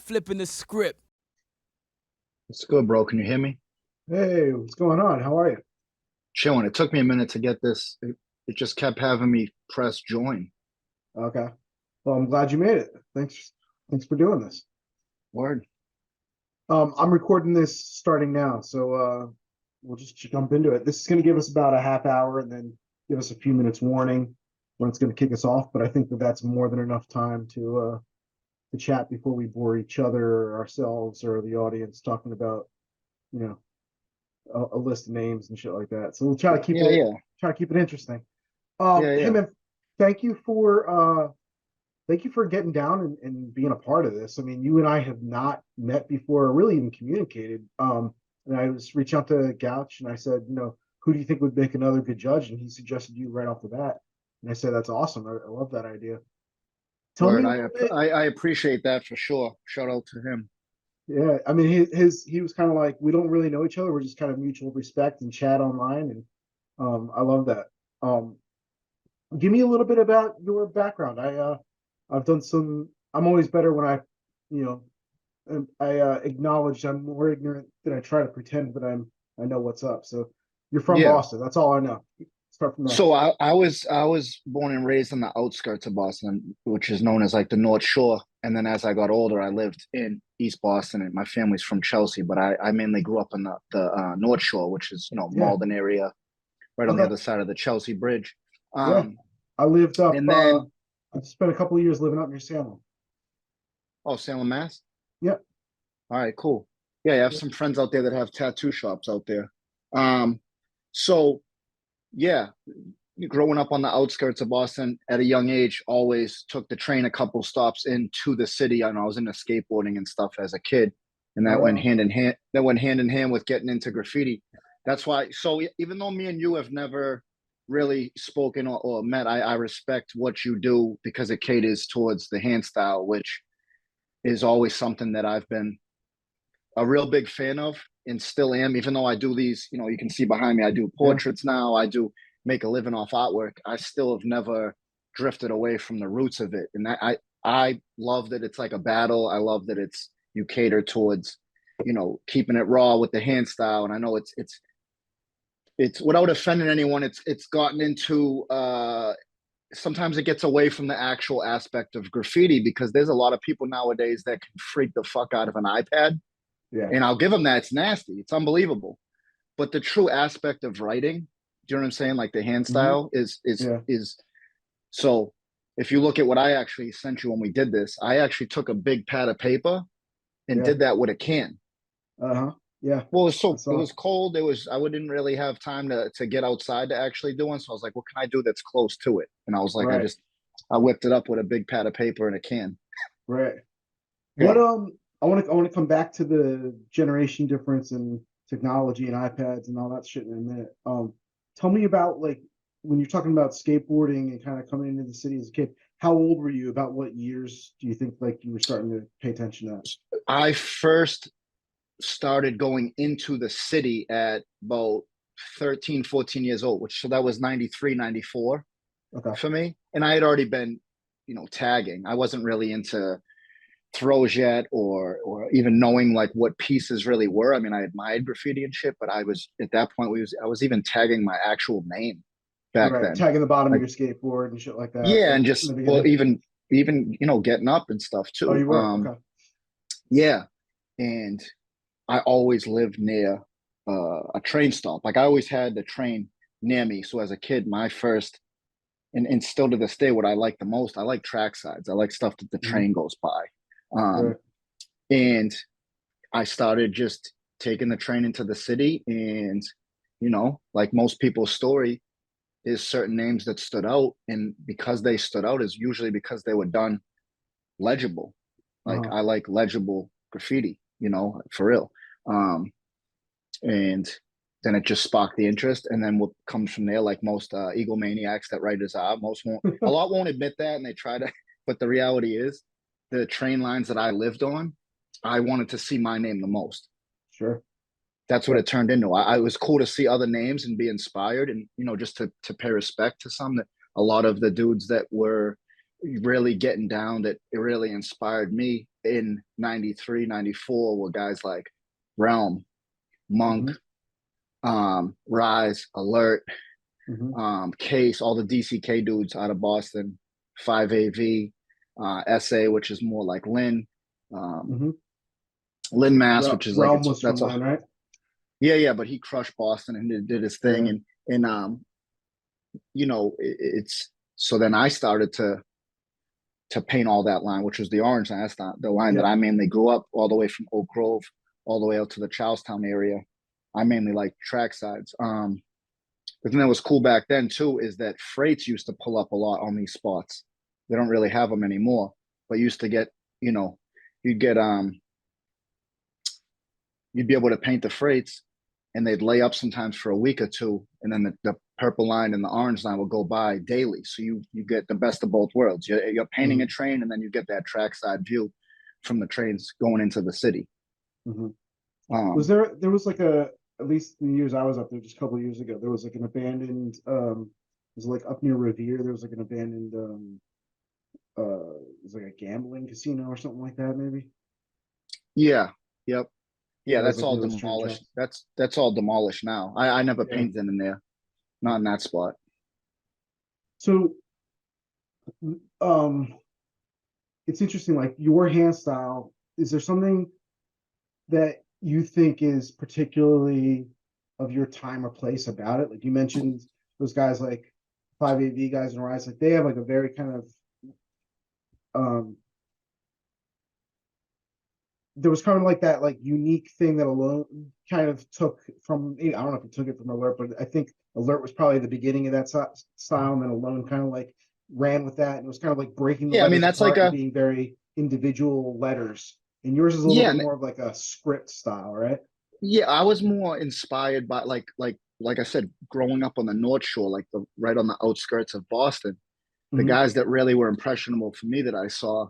flipping the script. It's good, bro. Can you hear me? Hey, what's going on? How are you? Chilling. It took me a minute to get this. It just kept having me press join. Okay. Well, I'm glad you made it. Thanks for doing this. Word. I'm recording this starting now, so we'll just jump into it. This is going to give us about a half hour and then give us a few minutes warning when it's going to kick us off, but I think that that's more than enough time to chat before we bore each other or ourselves or the audience talking about, you know, a list of names and shit like that. So we'll try to keep Yeah, it yeah, interesting. yeah, Hey yeah. man, thank you for getting down and being a part of this. I mean, you and I have not met before or really even communicated. And I was reaching out to Gouch and I said, who do you think would make another good judge? And he suggested you right off the bat. And I said, that's awesome. I love that idea. Tell me Word. a I little bit. I appreciate that for sure. Shout out to him. Yeah, I mean, he was kind of like, we don't really know each other. We're just kind of mutual respect and chat online. And I love that. Um, Give me a little bit about your background. I've done some. I'm always better when you know, I acknowledge I'm more ignorant than I try to pretend that I know what's up. So you're from Yeah. Boston. That's all I know. Start from there. So I was born and raised on the outskirts of Boston, which is known as like the North Shore. And then as I got older, I lived in East Boston, and my family's from Chelsea. But I mainly grew up in the North Shore, which is Yeah. Malden area, right on the Okay. other side of the Chelsea Bridge. Yeah. Um, I lived up. and then I spent a couple of years living up near Salem. oh, Salem, Mass. Yep. All right, cool. Yeah, I have Yep. some friends out there that have tattoo shops out there. Um, so yeah, growing up on the outskirts of Boston at a young age, always took the train a couple stops into the city. I know I was into skateboarding and stuff as a kid, and that went Right. hand in hand. That went hand in hand with getting into graffiti. That's why. So even though me and you have never really spoken or met, I respect what you do because it caters towards the hand style, which is always something that I've been a real big fan of and still am, even though I do these, you can see behind me, I do Yeah. portraits now, I do make a living off artwork. I still have never drifted away from the roots of it. And I love that it's like a battle. I love that you cater towards, keeping it raw with the hand style. And I know it's without offending anyone, it's gotten into sometimes it gets away from the actual aspect of graffiti because there's a lot of people nowadays that can freak the fuck out of an iPad, Yeah. and I'll give them that. It's nasty. It's unbelievable. But the true aspect of writing, do you know what I'm saying? Like the hand Hmm. style Yeah. is so if you look at what I actually sent you when we did this, I actually took a big pad of paper and Yeah. did that with a can. Uh-huh. Yeah. Well, I it saw. was cold. I didn't really have time to get outside to actually do one. So I was like, what can I do that's close to it? And I was like, Right. I whipped it up with a big pad of paper and a can. Right. What Yeah. I want to come back to the generation difference in technology and iPads and all that shit in a minute. Tell me about like when you're talking about skateboarding and kind of coming into the city as a kid. How old were you? About what years do you think like you were starting to pay attention to that? I first started going into the city at about 13, 14 years old, which so that was 93, 94 Okay. for me. And I had already been, tagging. I wasn't really into throws yet or even knowing like what pieces really were. I mean, I admired graffiti and shit, but I was at that point I was even tagging my actual name back Right. then. Tagging the bottom of Like your skateboard and shit like that. yeah, Like and in the just well beginning. even getting up and stuff Oh, too. you were? Okay. Yeah. And I always lived near a train stop. Like I always had the train near me. So as a kid, my first and still to this day, what I like the most, I like track sides. I like stuff that the Hmm. train goes by. Right. And I started just taking the train into the city, and like most people's story is certain names that stood out, and because they stood out is usually because they were done legible. Like Uh-huh. I like legible graffiti, for real. Um, and then it just sparked the interest, and then what comes from there, like most egomaniacs that writers are, a lot won't admit that, and they try to, but the reality is, the train lines that I lived on, I wanted to see my name the most. Sure. That's what Yeah. it turned into. It was cool to see other names and be inspired, and just to pay respect to some that a lot of the dudes that were really getting down that it really inspired me in 93, 94 were guys like Realm, Monk, Hmm. Rise, Alert, Hmm. Case, all the DCK dudes out of Boston, 5AV, SA, which is more like Lynn, um, Hmm. Lynn Mass, which is like Realm was from that's a Lynn, right? yeah, but he crushed Boston and did his thing, Yeah. and it's so then I started to paint all that line, which was the orange line. That's not the line that Yeah. I mainly grew up all the way from Oak Grove all the way out to the Charlestown area. I mainly like track sides. The thing that was cool back then too is that freights used to pull up a lot on these spots. They don't really have them anymore, but used to get, you know, you'd get you'd be able to paint the freights and they'd lay up sometimes for a week or two, and then the purple line and the orange line will go by daily. So you get the best of both worlds. You're painting a Hmm. train, and then you get that trackside view from the trains going into the city. Hmm. Was Um, there was like a, at least in the years I was up there, just a couple of years ago, there was like an abandoned it was like up near Revere, there was like an abandoned it was like a gambling casino or something like that, maybe. yeah, yep, yeah. Yeah, it was That's like all near those train demolished. tracks. That's all demolished now. I never Yeah. painted in there, not in that spot. So um it's interesting, like your hand style, is there something that you think is particularly of your time or place about it? Like you mentioned those guys like 5AV guys and Rise, like they have like a very kind of um there was kind of like that like unique thing that Alone kind of took from, I don't know if it took it from Alert, but I think Alert was probably the beginning of that style, and then Alone kind of like ran with that, and it was kind of like breaking the Yeah, I mean letters that's like apart and a being very individual letters. And yours is a little yeah, bit more of like a script style, right? yeah. I was more inspired by like I said, growing up on the North Shore, like the right on the outskirts of Boston. The Hmm. guys that really were impressionable for me that I saw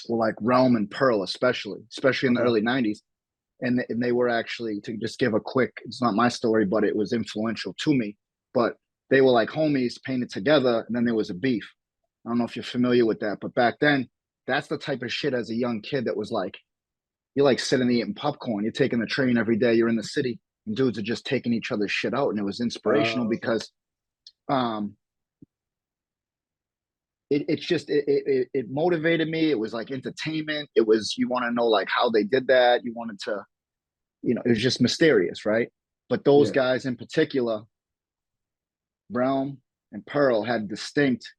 were like Realm and Pearl, especially in the Okay. early '90s. And they were actually, to just give a quick, it's not my story, but it was influential to me. But they were like homies painted together, and then there was a beef. I don't know if you're familiar with that, but back then, that's the type of shit as a young kid that was like, you're like sitting and eating popcorn. You're taking the train every day. You're in the city, and dudes are just taking each other's shit out, and it was inspirational Okay. because um, it's just it motivated me. It was like entertainment. It was, you want to know like how they did that. You wanted to, it was just mysterious, right? But those Yeah. guys in particular, Realm and Pearl, had distinct.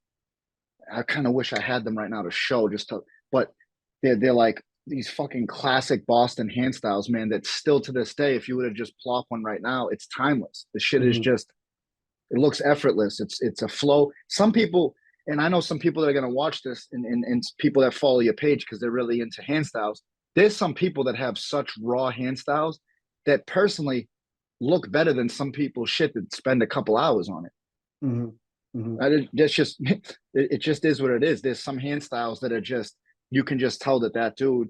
I kind of wish I had them right now to show just to, but they're like these fucking classic Boston hand styles, man. That still to this day, if you would have just plop one right now, it's timeless. The shit is Hmm. just, it looks effortless. It's a flow. Some people, and I know some people that are gonna watch this, and people that follow your page because they're really into hand styles. There's some people that have such raw hand styles that personally look better than some people shit that spend a couple hours on it. Hmm. Hmm. That's just it just is what it is. There's some hand styles that are just, you can just tell that that dude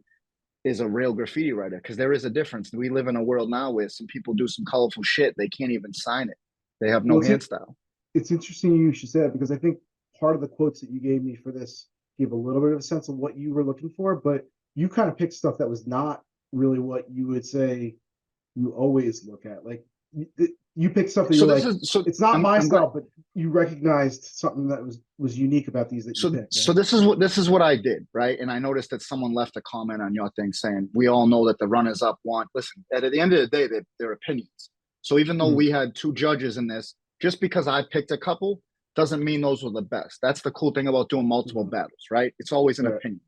is a real graffiti writer, because there is a difference. We live in a world now where some people do some colorful shit, they can't even sign it. They have no Well, hand style. it's interesting you should say that, because I think part of the quotes that you gave me for this gave a little bit of a sense of what you were looking for, but you kind of picked stuff that was not really what you would say you always look at. Like you picked stuff that So you're this like, is so it's not my I'm glad. style, but you recognized something that was unique about these that you So picked, so right? this is what I did, right? And I noticed that someone left a comment on your thing saying we all know that the runners up want, listen, at the end of the day, they're opinions. So even though Mm-hmm. we had two judges in this, just because I picked a couple doesn't mean those were the best. That's the cool thing about doing multiple Mm-hmm. battles, right? It's always an Right. opinion.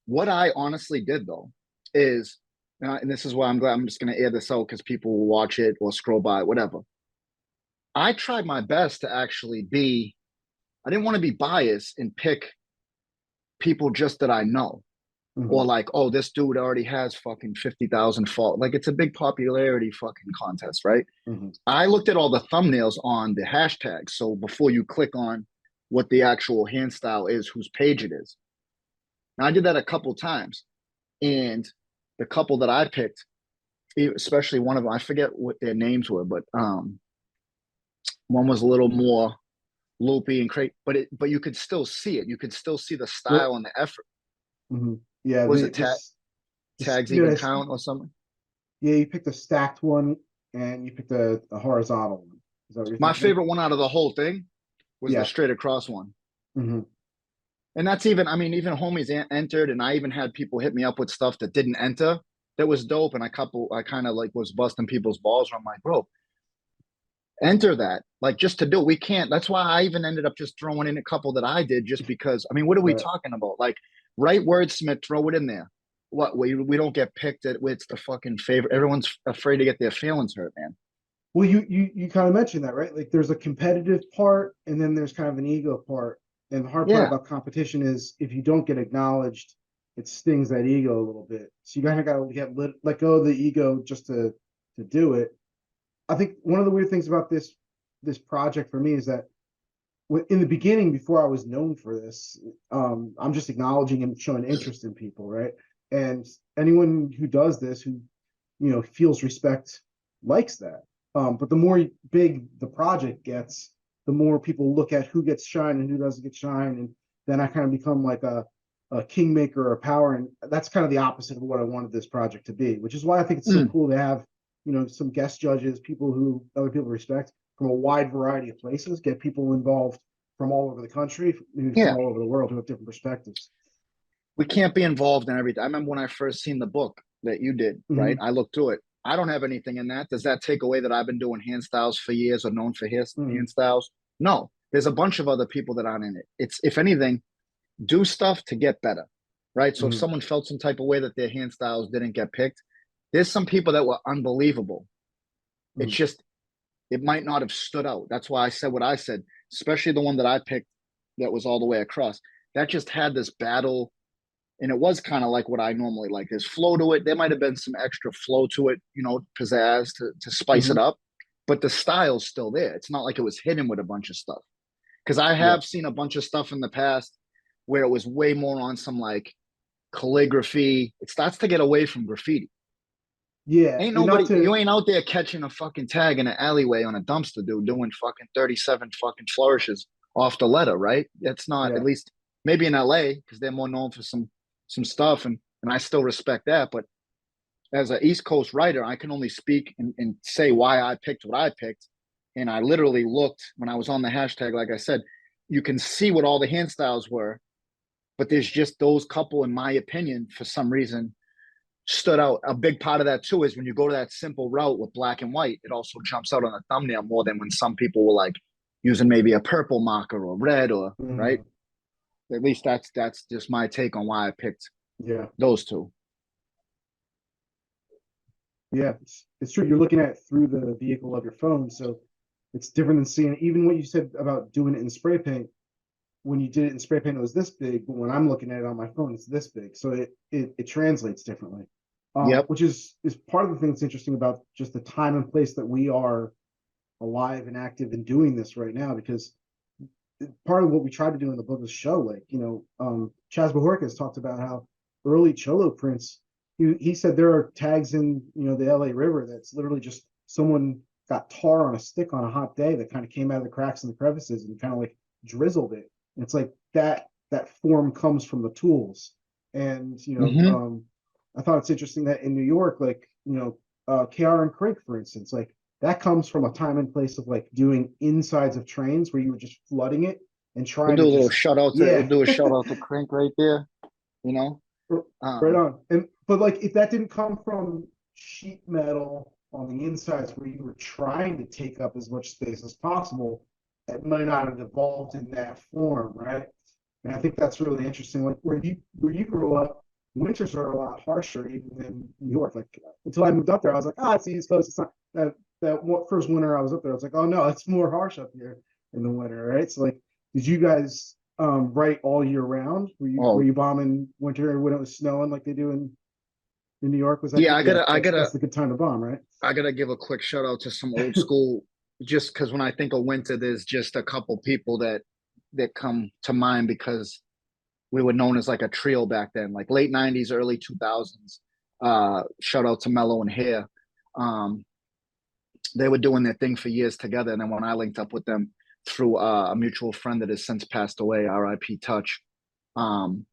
What I honestly did though is, and this is why I'm glad, I'm just going to air this out because people will watch it or scroll by it, whatever. I tried my best to actually be, I didn't want to be biased and pick people just that I know. Or Mm-hmm. like, oh, this dude already has fucking 50,000 followers. Like, it's a big popularity fucking contest, right? Mm-hmm. I looked at all the thumbnails on the hashtags. So before you click on what the actual hand style is, whose page it is. And I did that a couple times. And the couple that I picked, especially one of them, I forget what their names were, but one was a little more loopy and crazy, but you could still see it. You could still see the Yep. style and the effort. Mm-hmm. Yeah, Was it this tags even count or something? yeah, you picked a stacked one and you picked a horizontal one. Is that what you're My thinking of? favorite one out of the whole thing was the Yeah. straight across one. Hmm. And that's even, I mean, even homies entered, and I even had people hit me up with stuff that didn't enter that was dope. And I kind of like was busting people's balls. I'm like, bro, enter that. Like just to do it. We can't. That's why I even ended up just throwing in a couple that I did just because, I mean, what are we Right. talking about? Like, write wordsmith, throw it in there. What, we don't get picked at, it's the fucking favorite. Everyone's afraid to get their feelings hurt, man. Well, you kind of mentioned that, right? Like there's a competitive part and then there's kind of an ego part. And the hard part Yeah. about competition is if you don't get acknowledged, it stings that ego a little bit. So you kind of got to let go of the ego just to do it. I think one of the weird things about this project for me is that in the beginning, before I was known for this, I'm just acknowledging and showing interest in people, right? And anyone who does this, who feels respect, likes that. But the more big the project gets, the more people look at who gets shine and who doesn't get shine, and then I kind of become like a kingmaker or a power, and that's kind of the opposite of what I wanted this project to be. Which is why I think it's so Mm, cool to have some guest judges, people who other people respect from a wide variety of places, get people involved from all over the country, maybe from yeah. all over the world who have different perspectives. We can't be involved in everything. I remember when I first seen the book that you did, right? Mm-hmm. I looked through it. I don't have anything in that. Does that take away that I've been doing hand styles for years or known for Mm-hmm. hand styles? No. There's a bunch of other people that aren't in it. It's, if anything, do stuff to get better, right? So if Mm-hmm. someone felt some type of way that their hand styles didn't get picked, there's some people that were unbelievable. It's Mm-hmm. just, it might not have stood out. That's why I said what I said, especially the one that I picked that was all the way across. That just had this battle, and it was kind of like what I normally like. There's flow to it. There might have been some extra flow to it, pizzazz to spice it Mm-hmm. up, but the style's still there. It's not like it was hidden with a bunch of stuff. Because I Yeah. have seen a bunch of stuff in the past where it was way more on some like calligraphy. It starts to get away from graffiti. Yeah. Ain't And not nobody, to you ain't out there catching a fucking tag in an alleyway on a dumpster, dude, doing fucking 37 fucking flourishes off the letter, right? That's not, at yeah. least maybe in LA, because they're more known for some stuff, and I still respect that. But as an East Coast writer, I can only speak and say why I picked what I picked. And I literally looked when I was on the hashtag, like I said, you can see what all the hand styles were, but there's just those couple, in my opinion, for some reason, stood out. A big part of that too is when you go to that simple route with black and white, it also jumps out on the thumbnail more than when some people were like using maybe a purple marker or red or right. Mm-hmm. At least that's just my take on why I picked Yeah. those two. Yeah. It's true. You're looking at it through the vehicle of your phone. So it's different than seeing it. Even what you said about doing it in spray paint. When you did it in spray paint, it was this big, but when I'm looking at it on my phone, it's this big. So it translates differently. Yep. Which is part of the thing that's interesting about just the time and place that we are alive and active and doing this right now, because part of what we tried to do in the book was show, like, Chaz Bajorquez talked about how early cholo prints, he said there are tags in, the LA River that's literally just someone got tar on a stick on a hot day that kind of came out of the cracks and the crevices and kind of like drizzled it. And it's like that form comes from the tools. And, Mm-hmm. I thought it's interesting that in New York, like, KR and Craig, for instance, like that comes from a time and place of like doing insides of trains where you were just flooding it and We'll trying do to a little just, shout out to we'll yeah. do a shout out to Crink right there. You know, Right um, on. And but like if that didn't come from sheet metal on the insides where you were trying to take up as much space as possible, it might not have evolved in that form, right? And I think that's really interesting. Like where you grew up, winters are a lot harsher even than New York. Like until I moved up there, I was like, it's the East Coast. It's not that first winter I was up there. I was like, oh no, it's more harsh up here in the winter, right? So like, did you guys write all year round? Were oh you bombing winter when it was snowing like they do in New York? Was that yeah, good? I Yeah, gotta I gotta that's the good time to bomb, right? I gotta give a quick shout out to some old school. Just because when I think of winter, there's just a couple people that come to mind because we were known as like a trio back then, like late '90s, early 2000s. Shout out to Mello and Hair. Um, they were doing their thing for years together, and then when I linked up with them through a mutual friend that has since passed away, R.I.P. Touch. Um,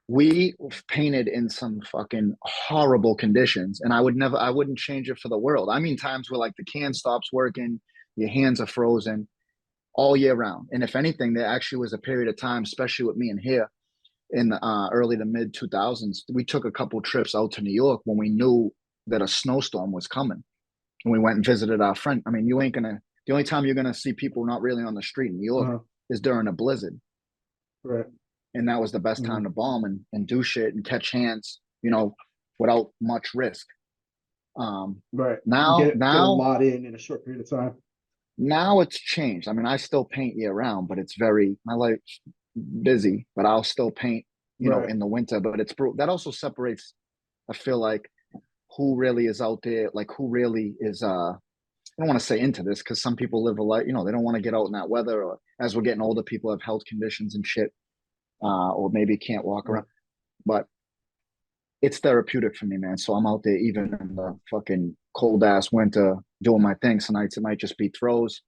we painted in some fucking horrible conditions, and I wouldn't change it for the world. I mean, times where like the can stops working, your hands are frozen all year round. And if anything, there actually was a period of time, especially with me and here in the early to mid 2000s, we took a couple trips out to New York when we knew that a snowstorm was coming, and we went and visited our friend. I mean, you ain't gonna. The only time you're gonna see people not really on the street in New York Uh-huh. is during a blizzard, Right. and that was the best Hmm. time to bomb and do shit and catch hands, without much risk. Um, Right. And now, get a now, lot in a short period of time. now it's changed. I mean, I still paint year round, but it's very my life's busy. But I'll still paint, Right. in the winter. But that also separates. I feel like who really is out there, like who really is. I don't want to say into this because some people live a life. They don't want to get out in that weather. Or as we're getting older, people have health conditions and shit, or maybe can't walk Right. around. But it's therapeutic for me, man. So I'm out there even in the fucking cold ass winter doing my thing. Some nights it might just be throws.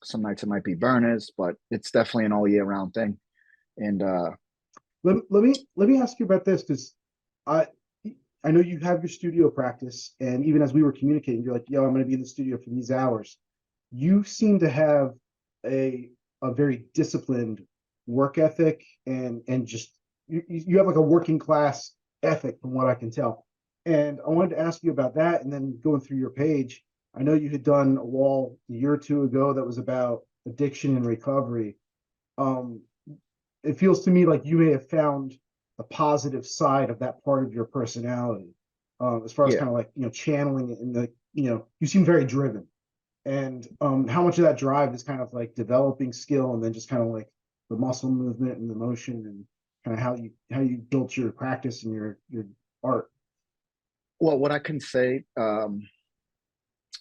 Some nights it might be burners, but it's definitely an all year round thing. And Let me ask you about this because I I know you have your studio practice, and even as we were communicating, you're like, "Yo, I'm going to be in the studio for these hours." You seem to have a a very disciplined work ethic, and just you have like a working class ethic, from what I can tell. And I wanted to ask you about that, and then going through your page, I know you had done a wall a year or two ago that was about addiction and recovery. Um, it feels to me like you may have found the positive side of that part of your personality, as far as yeah, kind of like channeling it, and the you seem very driven, and how much of that drive is kind of like developing skill, and then just kind of like the muscle movement and the motion, and kind of how you built your practice and your art. well, what I can say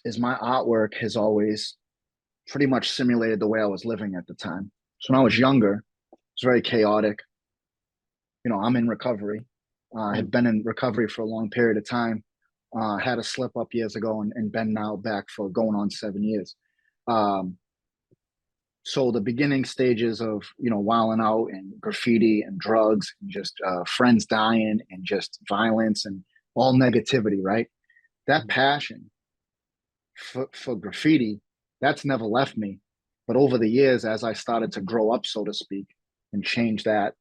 is my artwork has always pretty much simulated the way I was living at the time. So when I was younger, it was very chaotic. I'm in recovery. I Mm, had been in recovery for a long period of time. Had a slip up years ago and been now back for going on 7 years. Um, so the beginning stages of wilding out and graffiti and drugs and just friends dying and just violence and all negativity, right? That mm, passion for graffiti, that's never left me. But over the years, as I started to grow up, so to speak, and change that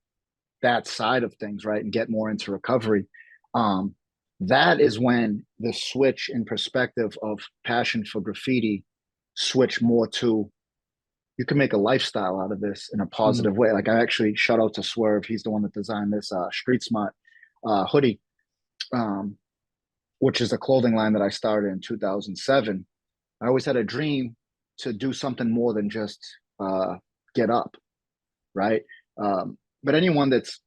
side of things, right, and get more into recovery, um, that is when the switch in perspective of passion for graffiti switched more to you can make a lifestyle out of this in a mm, positive way. Like I actually shout out to Swerve. He's the one that designed this Street Smart hoodie, um, which is a clothing line that I started in 2007. I always had a dream to do something more than just get up, right? But anyone that's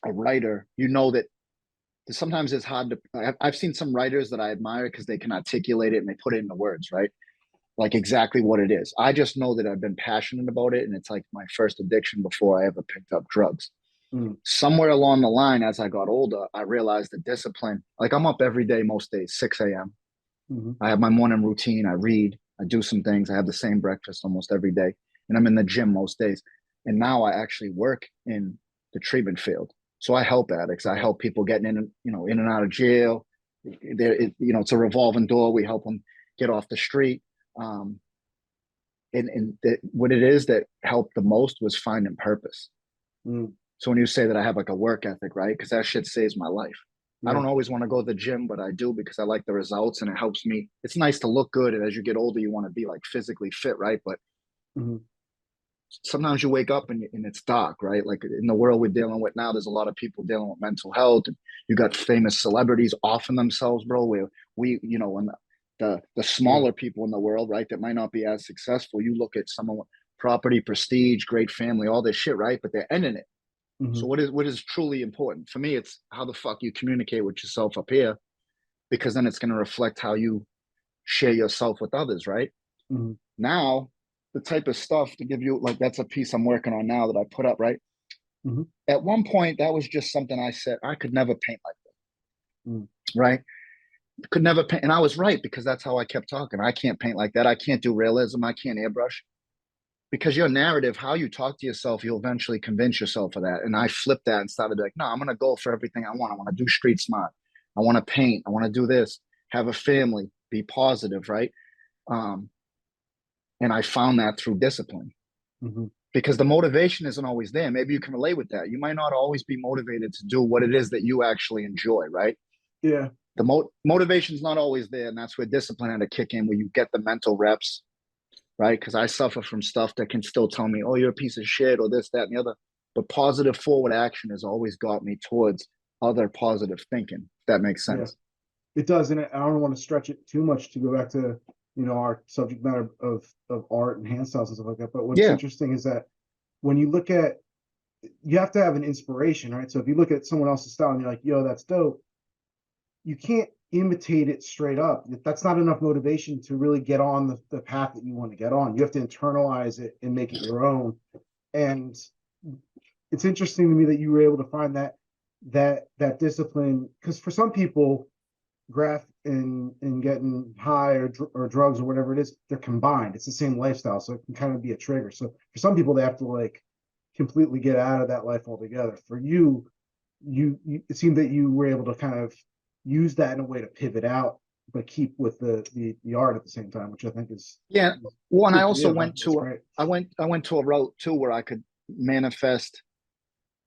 a writer, that sometimes it's hard to. I've seen some writers that I admire because they can articulate it and they put it into words, right? Like exactly what it is. I just know that I've been passionate about it, and it's like my first addiction before I ever picked up drugs. mm, Somewhere along the line, as I got older, I realized the discipline. Like I'm up every day, most days, 6 a.m. mm, I have my morning routine. I read, I do some things. I have the same breakfast almost every day, and I'm in the gym most days. And now I actually work in the treatment field. So I help addicts. I right. help people getting in and out of jail. It's a revolving door. We help them get off the street. Um, what it is that helped the most was finding purpose. Mm, So when you say that I have like a work ethic, right? Because that shit saves my life. I yeah. don't always want to go to the gym, but I do because I like the results and it helps me. It's nice to look good. And as you get older, you want to be like physically fit, right? But Mm, sometimes you wake up and it's dark, right? Like in the world we're dealing with now, there's a lot of people dealing with mental health. And you got famous celebrities offing themselves, bro, where when the yeah. smaller people in the world, right, that might not be as successful, you look at someone with property, prestige, great family, all this shit, right? But they're ending it. So Mm, what is truly important for me? It's how the fuck you communicate with yourself up here, because then it's going to reflect how you share yourself with others, right? mm, Now, the type of stuff to give you like that's a piece I'm working on now that I put up, right? mm, At one point, that was just something I said I could never paint like mm, that, right? Could never paint, and I was right because that's how I kept talking. I can't paint like that. I can't do realism. I can't airbrush because your narrative, how you talk to yourself, you'll eventually convince yourself of that. And I flipped that and started like, no, I'm gonna go for everything I want. I want to do street smart. I want to paint. I want to do this. Have a family. Be positive, right? Um, and I found that through discipline Hmm. because the motivation isn't always there. Maybe you can relate with that. You might not always be motivated to do what it is that you actually enjoy, right? Yeah. The motivation's not always there, and that's where discipline had to kick in, where you get the mental reps, right? Because I suffer from stuff that can still tell me, "Oh, you're a piece of shit," or this, that, and the other. But positive forward action has always got me towards other positive thinking. If that makes Yeah. sense. It does, and I don't want to stretch it too much to go back to, our subject matter of art and hand styles and stuff like that. But what's Yeah, interesting is that when you look at, you have to have an inspiration, right? So if you look at someone else's style and you're like, yo, that's dope, you can't imitate it straight up. That's not enough motivation to really get on the path that you want to get on. You have to internalize it and make it your own. And it's interesting to me that you were able to find that discipline, because for some people, graph and getting high or drugs or whatever it is, they're combined. It's the same lifestyle, so it can kind of be a trigger. So for some people, they have to like completely get out of that life altogether. For you, you it seemed that you were able to kind of use that in a way to pivot out, but keep with the art at the same time, which I think yeah. is Well, and I good for also you. went That's to great. I went to a route too where I could manifest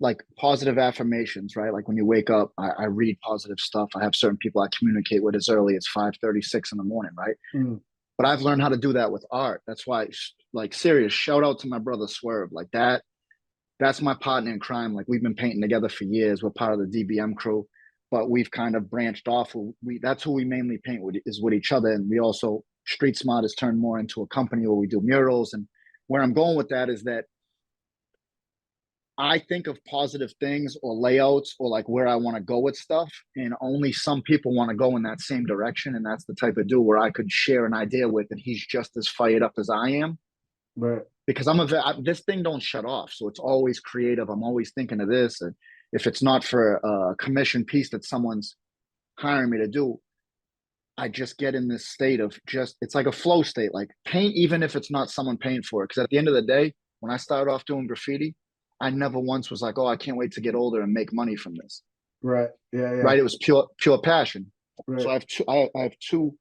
like positive affirmations, right? Like when you wake up, I read positive stuff. I have certain people I communicate with as early as 5:36 in the morning, right? Mm, But I've learned how to do that with art. That's why, like, serious shout out to my brother Swerve. Like that, that's my partner in crime. Like we've been painting together for years. We're part of the DBM crew, but we've kind of branched off. We That's who we mainly paint with, is with each other, and we also Street Smart has turned more into a company where we do murals. And where I'm going with that is that I think of positive things or layouts or like where I want to go with stuff, and only some people want to go in that same direction. And that's the type of dude where I could share an idea with, and he's just as fired up as I am right. because this thing don't shut off, so it's always creative. I'm always thinking of this, and if it's not for a commission piece that someone's hiring me to do, I just get in this state of just it's like a flow state, like paint, even if it's not someone paying for it. Because at the end of the day, when I started off doing graffiti, I never once was like, oh, I can't wait to get older and make money from this. Right. Yeah. Yeah. Right? It was pure passion. So Right. I have two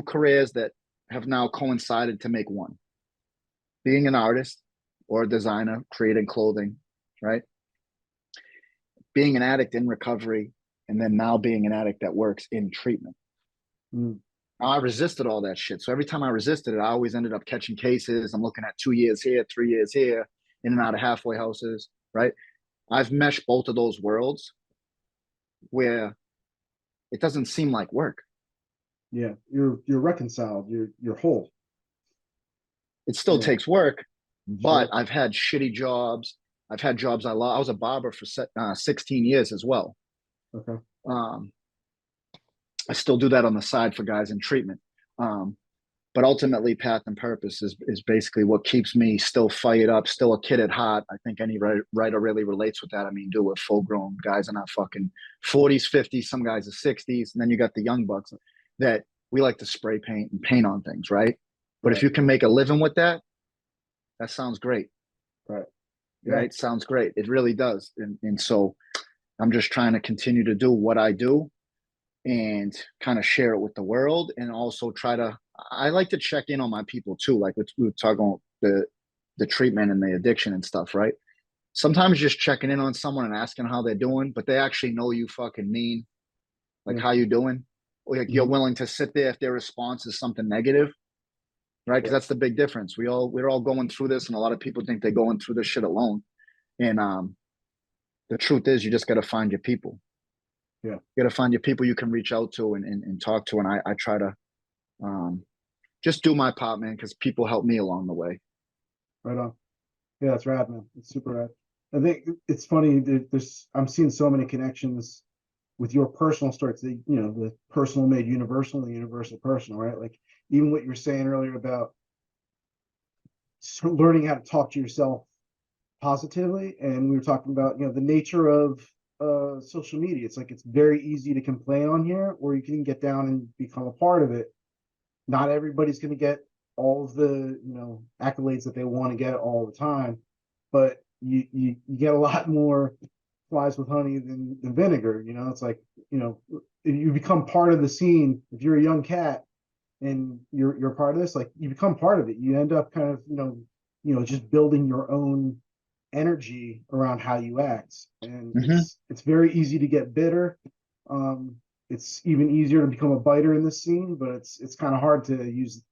careers that have now coincided to make one: being an artist or a designer, creating clothing, right? Being an addict in recovery, and then now being an addict that works in treatment. Mm, I resisted all that shit. So every time I resisted it, I always ended up catching cases. I'm looking at 2 years here, 3 years here, in and out of halfway houses, right? I've meshed both of those worlds where it doesn't seem like work. yeah. You're reconciled. You're whole. It still Yeah. takes work, but Sure. I've had shitty jobs. I've had jobs I love. I was a barber for 16 years as well. Okay. Um, I still do that on the side for guys in treatment. Um, but ultimately, path and purpose is basically what keeps me still fired up, still a kid at heart. I think any writer really relates with that. I mean, we're full grown guys in our fucking 40s, 50s, some guys are 60s, and then you got the young bucks that we like to spray paint and paint on things, right? But if Right. you can make a living with that, that sounds great, Right. Yeah. right? Sounds great. It really does. And so I'm just trying to continue to do what I do and kind of share it with the world, and also try to I like to check in on my people too, like we were talking about the treatment and the addiction and stuff, right? Sometimes just checking in on someone and asking how they're doing, but they actually know you fucking mean like Yeah. how you doing, or like you're Mhm. willing to sit there if their response is something negative, right? Because Yeah. that's the big difference. We're all going through this, and a lot of people think they're going through this shit alone, and the truth is you just got to find your people. Yeah. You got to find your people you can reach out to and talk to, and I try to um, just do my part, man, because people help me along the way. Right on. Yeah, that's rad, man. It's super rad. I think it's funny. There's I'm seeing so many connections with your personal story. It's the personal made universal and the universal personal, right? Like even what you were saying earlier about learning how to talk to yourself positively, and we were talking about the nature of social media. It's like it's very easy to complain on here, or you can get down and become a part of it. Not everybody's going to get all of the, accolades that they want to get all the time, but you get a lot more flies with honey than vinegar. It's like, if you become part of the scene. If you're a young cat and you're part of this, like, you become part of it. You end up kind of, just building your own energy around how you act, and Hmm. it's very easy to get bitter. um it's even easier to become a biter in this scene, but it's kind of hard to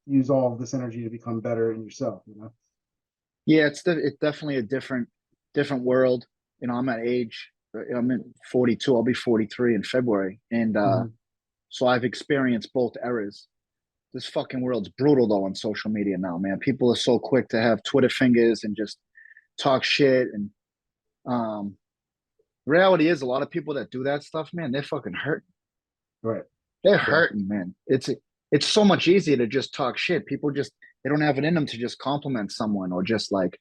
use all of this energy to become better in yourself. Yeah, it's definitely a different world. I'm at age. I'm in 42. I'll be 43 in February, and Hmm. so I've experienced both eras. This fucking world's brutal though on social media now, man. People are so quick to have Twitter fingers and just talk shit. And um, reality is, a lot of people that do that stuff, man, they're fucking hurting. Right. They're Yeah. hurting, man. It's so much easier to just talk shit. People just they don't have it in them to just compliment someone or just like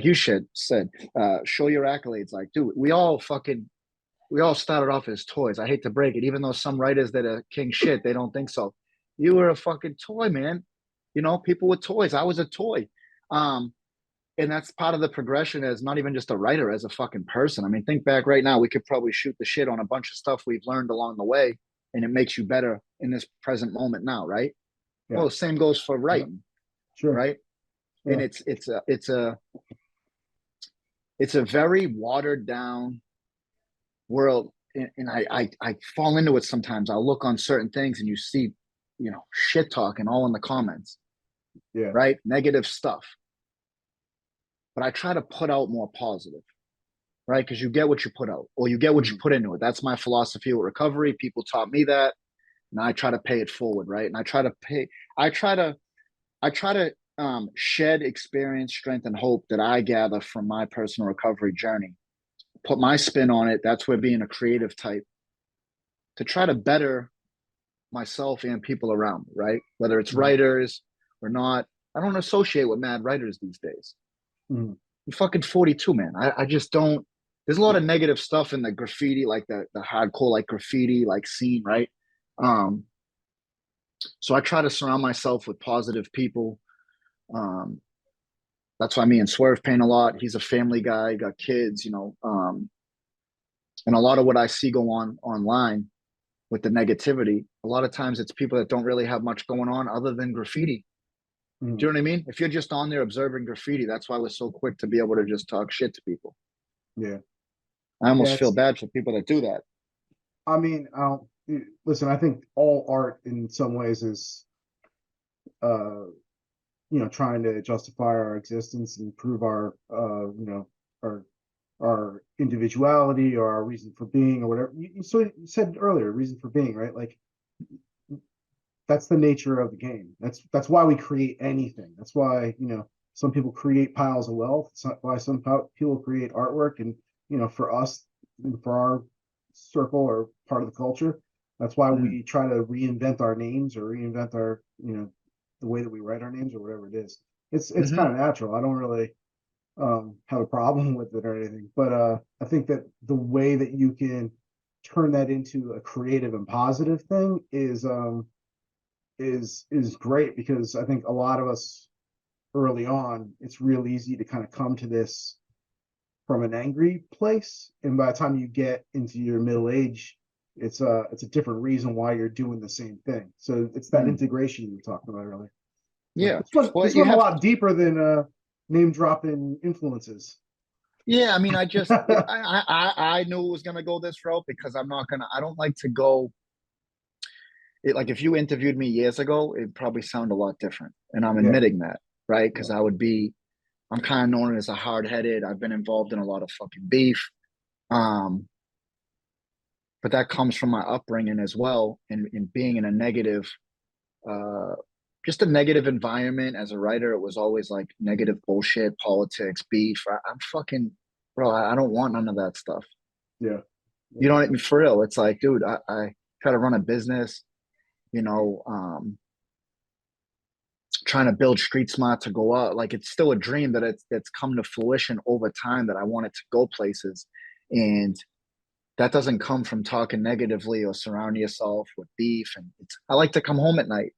you said, show your accolades. Like, dude, we all started off as toys. I hate to break it, even though some writers that are king shit, they don't think so. You were a fucking toy, man. People with toys. I was a toy. Um, and that's part of the progression as not even just a writer, as a fucking person. I mean, think back right now, we could probably shoot the shit on a bunch of stuff we've learned along the way, and it makes you better in this present moment now, right? Yeah. Well, the same goes for Yeah. writing, Sure. right? And Yeah. it's a very watered down world, and I fall into it sometimes. I'll look on certain things and you see, shit talking all in the comments, Yeah. right? Negative stuff. But I try to put out more positive, right? Because you get what you put out, or you get what you Hmm. put into it. That's my philosophy with recovery. People taught me that, and I try to pay it forward, right? And I try to, shed experience, strength, and hope that I gather from my personal recovery journey. Put my spin on it. That's where being a creative type to try to better myself and people around me, right? Whether it's Hmm. writers or not. I don't associate with mad writers these days. Hmm. I'm fucking 42, man. I just don't. There's a lot of negative stuff in the graffiti, like the hardcore, like graffiti, like scene, right? Um, so I try to surround myself with positive people. Um, that's why me and Swerve paint a lot. He's a family guy, got kids, and a lot of what I see go on online with the negativity, a lot of times it's people that don't really have much going on other than graffiti. Do Hmm. you know what I mean? If you're just on there observing graffiti, that's why we're so quick to be able to just talk shit to people. Yeah. I Yeah. almost feel It's, bad for people that do that. I mean, I don't listen. I think all art in some ways is, uh, trying to justify our existence and prove our our individuality or our reason for being or whatever. You said earlier, reason for being, right? Like, that's the nature of the game. That's why we create anything. That's why, some people create piles of wealth. It's not why some people create artwork. And, for us, for our circle or part of the culture, that's why Mm. we try to reinvent our names or reinvent our, the way that we write our names or whatever it is. It's Mm-hmm. kind of natural. I don't really have a problem with it or anything, but I think that the way that you can turn that into a creative and positive thing is great, because I think a lot of us early on, it's real easy to kind of come to this from an angry place, and by the time you get into your middle age, it's a different reason why you're doing the same thing. So it's that Mm. integration you were talking about earlier. So Yeah. this one Well, this you went a have. lot deeper than name dropping influences. Yeah. I mean, I knew it was gonna go this route because I'm not gonna. I don't like to go. Like if you interviewed me years ago, it'd probably sound a lot different, and I'm Yeah. admitting that, right? Because Yeah. I would be. I'm kind of known as a hard headed. I've been involved in a lot of fucking beef. Um, but that comes from my upbringing as well, and being in a negative, uh, just a negative environment as a writer. It was always like negative bullshit, politics, beef. I'm fucking, bro. I don't want none of that stuff. Yeah. You Yeah. know what I mean? For real, it's like, dude, I try to run a business. You know, trying to build street smart to go out. Like it's still a dream that it's come to fruition over time that I want it to go places, and that doesn't come from talking negatively or surrounding yourself with beef. And I like to come home at night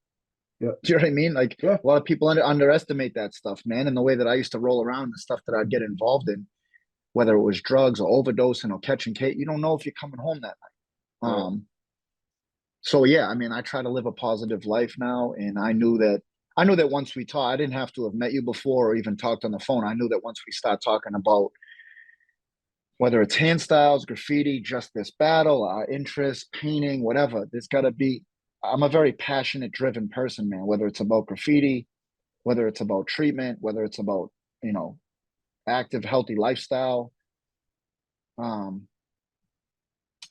Yeah. Do you know what I mean? Like Yeah. a lot of people underestimate that stuff, man. And the way that I used to roll around, the stuff that I'd get involved in, whether it was drugs or overdosing or catching Kate, you don't know if you're coming home that night. Right. So yeah, I mean, I try to live a positive life now, and I knew that once we talk, I didn't have to have met you before or even talked on the phone. I knew that once we start talking about whether it's hand styles, graffiti, just this battle, our interest, painting, whatever, there's got to be. I'm a very passionate, driven person, man. Whether it's about graffiti, whether it's about treatment, whether it's about you know active, healthy lifestyle. Um,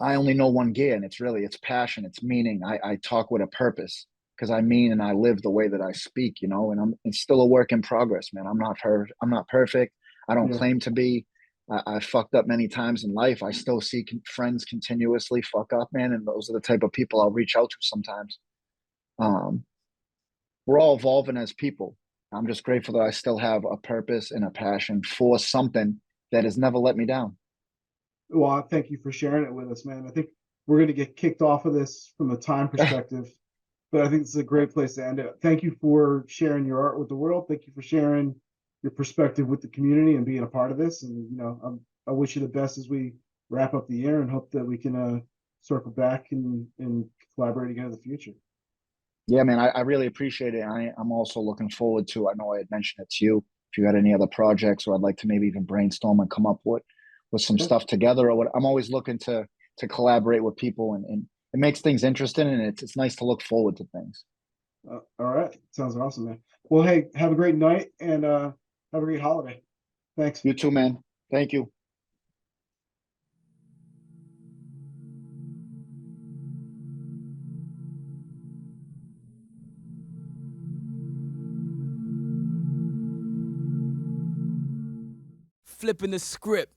I only know one gear, and it's passion, it's meaning. I talk with a purpose because I mean and I live the way that I speak, and it's still a work in progress, man. I'm not perfect. I don't Yeah. claim to be. I fucked up many times in life. I still see friends continuously fuck up, man, and those are the type of people I'll reach out to sometimes. Um, we're all evolving as people. I'm just grateful that I still have a purpose and a passion for something that has never let me down. Well, thank you for sharing it with us, man. I think we're going to get kicked off of this from a time perspective, but I think it's a great place to end it. Thank you for sharing your art with the world. Thank you for sharing your perspective with the community and being a part of this. And I wish you the best as we wrap up the year, and hope that we can circle back and collaborate again in the future. Yeah, man, I really appreciate it. I'm also looking forward to, I know I had mentioned it to you, if you had any other projects or I'd like to maybe even brainstorm and come up with some Yeah. stuff together or what, I'm always looking to collaborate with people and it makes things interesting and it's nice to look forward to things. All right. Sounds awesome, man. Well, hey, have a great night, and have a great holiday. Thanks. You too, man. Thank you. Flipping the script.